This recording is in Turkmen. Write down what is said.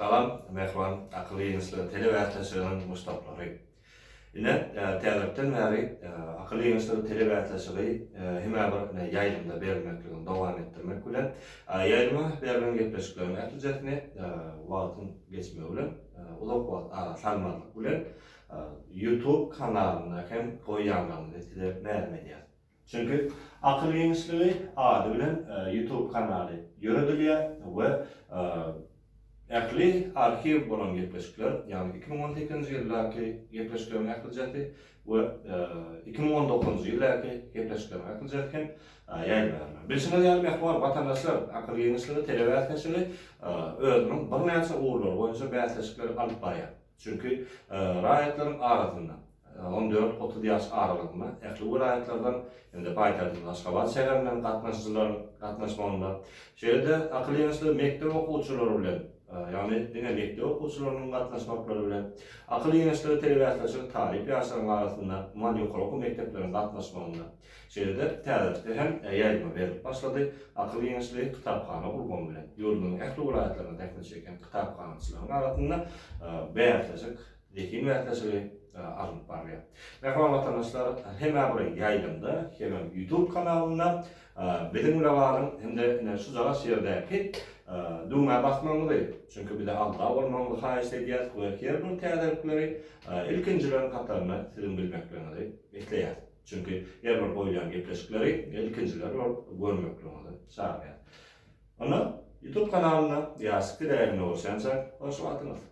Salam, mehman, akıllı yenisleri televizyonun mustaqları. Yine tezekten beri akıllı yenisleri televizyonu hemen bir yayınında verilmekliğini devam ettirmek bilen yayınma verilen gepleşiklerin etkiletini vaktin geçme bilen uzak vakt ara salmalık bilen YouTube kanalına hem koyanlarını etkiletmeye. Çünkü akıllı yenisleri adı bilen YouTube kanalı yürüdülüyor ve Äkli arkiv bolan gepleşikler, yani 2018 yıldaki gepleşiklerin akıljaty ve 2019 yıldaki gepleşiklerin akıljatken yayınlanýar. Bilsiniz ýaly mehman watandaşlar akıl ýeňisleri telewiziýasy özüniň bir näçe uğurlary boýunça bäsleşikler alyp barýar. Çünki raýatlaryň arasynda 14-30 ýaş aralygynda äkli vilayatlardan hem de paýtagtyň Aşgabat şäherinden gatnaşmagynda şeýle akıl ýeňisleri mekdep okuwçylary bilen yani dine mekdep okuwçylarynyň gatnaşmaklary bilen akıl ýeňisleri telewiziýasy tarih ýaşlaryň arasynda mal ýokary mekdepleriň gatnaşmagynda şeýle täze hem ýaýma berip başlady. Akıl ýeňisleri kitapxana gurgun bilen ýurdunyň äkli vilayatlaryna täklif çeken kitapxanaçylaryň arasynda bäýatlaşyk dekin bäýatlaşyk alıp barýar. Mehman watandaşlar hem bir ýaýlymda hem YouTube kanalynda bilim ularyň hem de şu zaga şeýerdäki düňe basmagydy. Çünki bir de alda bolmagyny haýyş edýär we her bir täzelikleri ilkinjilerin kataryna siziň bilmekligiňizi bekleýär. Çünki her bir boýlan gepleşikleri ilkinjiler görmekligiňizi çağırýar. Onu YouTube kanalyna ýaşy dilerini bolsansa, hoş geldiniz.